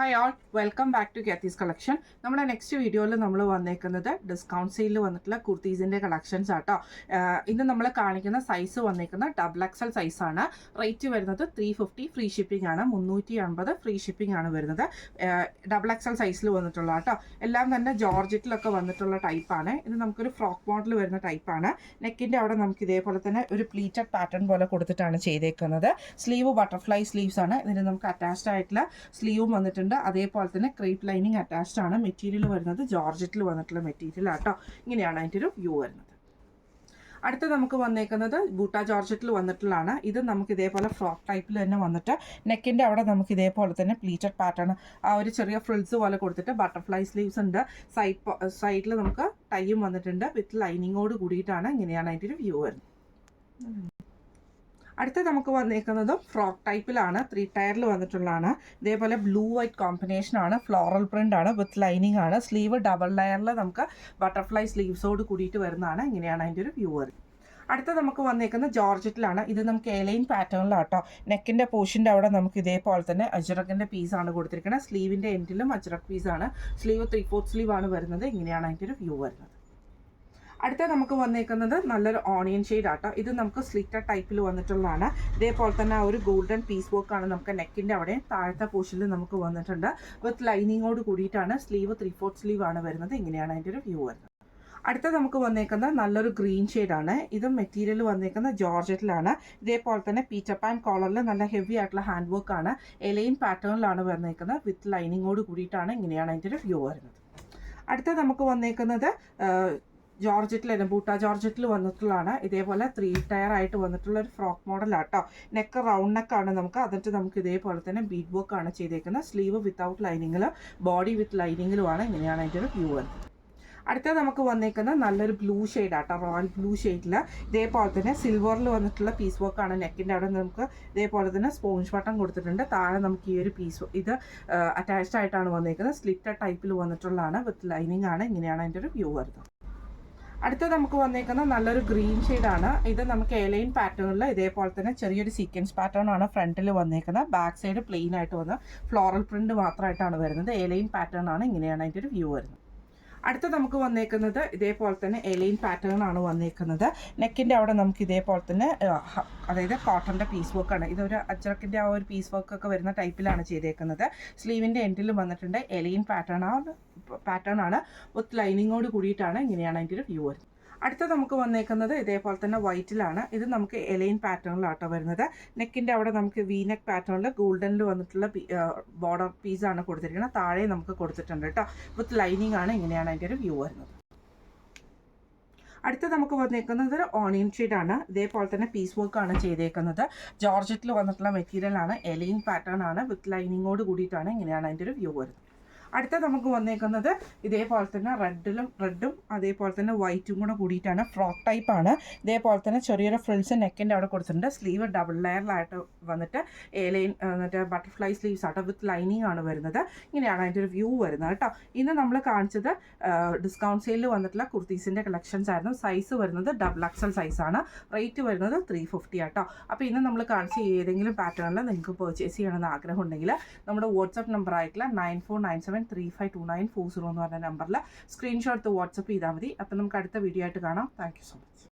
Hi all, welcome back to കാത്തീസ് collection. നമ്മുടെ next വീഡിയോയിൽ നമ്മൾ വന്നേക്കുന്നത് ഡിസ്കൗണ്ട് സെയിലിൽ വന്നിട്ടുള്ള കുർത്തീസിൻ്റെ കളക്ഷൻസ് ആട്ടോ. ഇന്ന് നമ്മൾ കാണിക്കുന്ന സൈസ് വന്നേക്കുന്ന ഡബിൾ എക്സൽ സൈസാണ്. റേറ്റ് വരുന്നത് 350, ഫ്രീ ഷിപ്പിംഗ് ആണ്. 350 ഫ്രീ ഷിപ്പിംഗ് ആണ് വരുന്നത്. ഡബിൾ എക്സൽ സൈസിൽ വന്നിട്ടുള്ള കേട്ടോ. എല്ലാം തന്നെ ജോർജറ്റിലൊക്കെ വന്നിട്ടുള്ള ടൈപ്പാണ്. ഇത് നമുക്കൊരു ഫ്രോക്ക് മോഡൽ വരുന്ന ടൈപ്പാണ്. നെക്കിൻ്റെ അവിടെ നമുക്ക് ഇതേപോലെ തന്നെ ഒരു പ്ലീറ്റഡ് പാറ്റേൺ പോലെ കൊടുത്തിട്ടാണ് ചെയ്തേക്കുന്നത്. സ്ലീവ് ബട്ടർഫ്ലൈ സ്ലീവ്സ് ആണ്. ഇതിന് നമുക്ക് അറ്റാച്ച്ഡ് ആയിട്ടുള്ള സ്ലീവും വന്നിട്ടുണ്ട്. അതേപോലെ തന്നെ ക്രീപ്പ് ലൈനിങ് അറ്റാച്ച്ഡ് ആണ്. മെറ്റീരിയൽ വരുന്നത് ജോർജറ്റിൽ വന്നിട്ടുള്ള മെറ്റീരിയൽ ആട്ടോ. ഇങ്ങനെയാണ് അതിൻ്റെ ഒരു വ്യൂ വരുന്നത്. അടുത്ത് നമുക്ക് വന്നേക്കുന്നത് ബൂട്ട ജോർജറ്റിൽ വന്നിട്ടുള്ളതാണ്. ഇത് നമുക്ക് ഇതേപോലെ ഫ്രോക്ക് ടൈപ്പിൽ തന്നെ വന്നിട്ട് നെക്കിൻ്റെ അവിടെ നമുക്ക് ഇതേപോലെ തന്നെ പ്ലീറ്റഡ് പാറ്റേൺ ആ ഒരു ചെറിയ ഫ്രിൽസ് പോലെ കൊടുത്തിട്ട് ബട്ടർഫ്ലൈ സ്ലീവ്സ് ഉണ്ട്. സൈഡിൽ നമുക്ക് ടൈയും വന്നിട്ടുണ്ട് വിത്ത് ലൈനിങ്ങോട് കൂടിയിട്ടാണ്. ഇങ്ങനെയാണ് അതിൻ്റെ ഒരു വ്യൂ വരുന്നത്. അടുത്ത നമുക്ക് വന്നേക്കുന്നതും ഫ്രോക്ക് ടൈപ്പിലാണ്. 3 ടയറിൽ വന്നിട്ടുള്ളതാണ്. ഇതേപോലെ ബ്ലൂ വൈറ്റ് കോമ്പിനേഷനാണ്. ഫ്ലോറൽ പ്രിൻ്റ് ആണ് വിത്ത് ലൈനിങ് ആണ്. സ്ലീവ് ഡബിൾ ലെയറിൽ നമുക്ക് ബട്ടർഫ്ലൈ സ്ലീവ്സോട് കൂടിയിട്ട് വരുന്നതാണ്. ഇങ്ങനെയാണ് അതിൻ്റെ ഒരു വ്യൂ വരുന്നത്. അടുത്ത നമുക്ക് വന്നേക്കുന്നത് ജോർജറ്റിലാണ്. ഇത് നമുക്ക് എലൈൻ പാറ്റേണിലാട്ടോ. നെക്കിൻ്റെ പോർഷൻ്റെ അവിടെ നമുക്ക് ഇതേപോലെ തന്നെ അജ്രക്കിൻ്റെ പീസാണ് കൊടുത്തിരിക്കുന്നത്. സ്ലീവിൻ്റെ എൻഡിലും അജ്രക് പീസാണ്. സ്ലീവ് 3/4 സ്ലീവ് ആണ് വരുന്നത്. ഇങ്ങനെയാണ് അതിൻ്റെ ഒരു വ്യൂ വരുന്നത്. അടുത്ത നമുക്ക് വന്നേക്കുന്നത് നല്ലൊരു ഓണിയൻ ഷെയ്ഡ് ആട്ടോ. ഇത് നമുക്ക് സ്ലിറ്റർ ടൈപ്പിൽ വന്നിട്ടുള്ളതാണ്. ഇതേപോലെ തന്നെ ആ ഒരു ഗോൾഡൻ പീസ് വർക്കാണ് നമുക്ക് നെക്കിൻ്റെ അവിടെ താഴത്തെ പോർഷനിൽ നമുക്ക് വന്നിട്ടുണ്ട്. വിത്ത് ലൈനിങ്ങോട് കൂടിയിട്ടാണ്. സ്ലീവ് 3/4 സ്ലീവ് ആണ് വരുന്നത്. ഇങ്ങനെയാണ് അതിൻ്റെ ഒരു വ്യൂ വരുന്നത്. അടുത്ത നമുക്ക് വന്നേക്കുന്നത് നല്ലൊരു ഗ്രീൻ ഷെയ്ഡാണ്. ഇത് മെറ്റീരിയൽ വന്നേക്കുന്നത് ജോർജറ്റിലാണ്. ഇതേപോലെ തന്നെ പീറ്റർ പാൻ കോളറിൽ നല്ല ഹെവി ആയിട്ടുള്ള ഹാൻഡ് വർക്കാണ്. എലൈൻ പാറ്റേണിലാണ് വന്നേക്കുന്നത്. വിത്ത് ലൈനിങ്ങോട് കൂടിയിട്ടാണ്. ഇങ്ങനെയാണ് അതിൻ്റെ ഒരു വ്യൂ വരുന്നത്. അടുത്ത നമുക്ക് വന്നേക്കുന്നത് ജോർജറ്റിൽ തന്നെ ബൂട്ട ജോർജറ്റിൽ വന്നിട്ടുള്ളതാണ്. ഇതേപോലെ 3 ടയർ ആയിട്ട് വന്നിട്ടുള്ള ഒരു ഫ്രോക്ക് മോഡലാട്ടോ. നെക്ക് റൗണ്ട് നെക്കാണ് നമുക്ക്. അതിട്ട് നമുക്ക് ഇതേപോലെ തന്നെ ബീഡ് വർക്ക് ആണ് ചെയ്തേക്കുന്നത്. സ്ലീവ് വിത്തൗട്ട് ലൈനിങ്ങിൽ, ബോഡി വിത്ത് ലൈനിങ്ങിലുമാണ്. ഇങ്ങനെയാണ് അതിൻ്റെ ഒരു വ്യൂ വരുന്നത്. അടുത്ത നമുക്ക് വന്നേക്കുന്നത് നല്ലൊരു ബ്ലൂ ഷെയ്ഡ് ആട്ടോ. റോയൽ ബ്ലൂ ഷെയ്ഡിൽ ഇതേപോലെ തന്നെ സിൽവറിൽ വന്നിട്ടുള്ള പീസ് വർക്കാണ്. നെക്കിൻ്റെ അവിടെ നമുക്ക് ഇതേപോലെ തന്നെ സ്പോഞ്ച് ബട്ടൺ കൊടുത്തിട്ടുണ്ട്. താഴെ നമുക്ക് ഈ ഒരു പീസ് ഇത് അറ്റാച്ച്ഡ് ആയിട്ടാണ് വന്നേക്കുന്നത്. സ്ലിറ്റർ ടൈപ്പിൽ വന്നിട്ടുള്ളതാണ്. വിത്ത് ലൈനിങ് ആണ്. ഇങ്ങനെയാണ് അതിൻ്റെ ഒരു വ്യൂ വരുന്നത്. അടുത്ത നമുക്ക് വന്നേക്കുന്നത് നല്ലൊരു ഗ്രീൻ ഷെയ്ഡാണ്. ഇത് നമുക്ക് എലൈൻ പാറ്റേണിൽ ഇതേപോലെ തന്നെ ചെറിയൊരു സീക്വൻസ് പാറ്റേൺ ആണ് ഫ്രണ്ടിൽ വന്നേക്കുന്നത്. ബാക്ക് സൈഡ് പ്ലെയിൻ ആയിട്ട് വന്ന് ഫ്ലോറൽ പ്രിന്റ് മാത്രമായിട്ടാണ് വരുന്നത്. എലൈൻ പാറ്റേൺ ആണ്. ഇങ്ങനെയാണ് അതിൻ്റെ ഒരു വ്യൂ വരുന്നത്. അടുത്ത നമുക്ക് വന്നേക്കുന്നത് ഇതേപോലെ തന്നെ എലൈൻ പാറ്റേൺ ആണ് വന്നേക്കുന്നത്. നെക്കിൻ്റെ അവിടെ നമുക്ക് ഇതേപോലെ തന്നെ അതായത് കോട്ടൻ്റെ പീസ് വർക്കാണ്. ഇതൊരു അജ്രക്കിൻ്റെ ആ ഒരു പീസ് വർക്കൊക്കെ വരുന്ന ടൈപ്പിലാണ് ചെയ്തേക്കുന്നത്. സ്ലീവിൻ്റെ എൻഡിലും വന്നിട്ടുണ്ട്. എലൈൻ പാറ്റേൺ ആണ് വിത്ത് ലൈനിങ്ങോട് കൂടിയിട്ടാണ്. ഇങ്ങനെയാണ് അതിൻ്റെ ഒരു വ്യൂ വരുന്നത്. അടുത്ത നമുക്ക് വന്നേക്കുന്നത് ഇതേപോലെ തന്നെ വൈറ്റിലാണ്. ഇത് നമുക്ക് എലൈൻ പാറ്റേണിലാട്ടോ വരുന്നത്. നെക്കിൻ്റെ അവിടെ നമുക്ക് വി നെക്ക് പാറ്റേണിൽ ഗോൾഡനിൽ വന്നിട്ടുള്ള ബോർഡർ പീസാണ് കൊടുത്തിരിക്കുന്നത്. താഴെ നമുക്ക് കൊടുത്തിട്ടുണ്ട് കേട്ടോ. വിത്ത് ലൈനിങ് ആണ്. ഇങ്ങനെയാണ് അതിൻ്റെ ഒരു വ്യൂ വരുന്നത്. അടുത്ത നമുക്ക് വന്നേക്കുന്നത് ഒരു ഓണിയൻ ഷെയ്ഡാണ്. ഇതേപോലെ തന്നെ പീസ് വർക്കാണ് ചെയ്തേക്കുന്നത്. ജോർജറ്റിൽ വന്നിട്ടുള്ള മെറ്റീരിയലാണ്. എലൈൻ പാറ്റേൺ ആണ്. വിത്ത് ലൈനിങ്ങോട് കൂടിയിട്ടാണ്. ഇങ്ങനെയാണ് അതിൻ്റെ ഒരു വ്യൂ വരുന്നത്. അടുത്ത നമുക്ക് വന്നേക്കുന്നത് ഇതേപോലെ തന്നെ റെഡും അതേപോലെ തന്നെ വൈറ്റും കൂടെ കൂടിയിട്ടാണ്. ഫ്രോക്ക് ടൈപ്പാണ്. ഇതേപോലെ തന്നെ ചെറിയൊരു ഫ്രിൽസ് നെക്കിൻ്റെ അവിടെ കൊടുത്തിട്ടുണ്ട്. സ്ലീവ് ഡബിൾ ലെയറിലായിട്ട് വന്നിട്ട് എലൈൻ എന്നിട്ട് ബട്ടർഫ്ലൈ സ്ലീവ്സ് ആട്ടോ. വിത്ത് ലൈനിങ് ആണ് വരുന്നത്. ഇങ്ങനെയാണ് അതിൻ്റെ ഒരു വ്യൂ വരുന്നത് കേട്ടോ. ഇന്ന് നമ്മൾ കാണിച്ചത് ഡിസ്കൗണ്ട് സെയിലിൽ വന്നിട്ടുള്ള കുർത്തീസിൻ്റെ കളക്ഷൻസ് ആയിരുന്നു. സൈസ് വരുന്നത് ഡബിൾ എക്സൽ സൈസാണ്. റേറ്റ് വരുന്നത് 350 ആട്ടോ. അപ്പോൾ ഇന്ന് നമ്മൾ കാണിച്ച ഏതെങ്കിലും പാറ്റേണിൽ നിങ്ങൾക്ക് പർച്ചേസ് ചെയ്യണമെന്ന് ആഗ്രഹം ഉണ്ടെങ്കിൽ നമ്മുടെ വാട്സപ്പ് നമ്പർ ആയിട്ടുള്ള 9497352940 എന്ന് പറഞ്ഞ നമ്പറിൽ സ്ക്രീൻഷോട്ട് വാട്സപ്പ് ചെയ്താൽ മതി. അപ്പോൾ നമുക്ക് അടുത്ത വീഡിയോ ആയിട്ട് കാണാം. Thank you so much.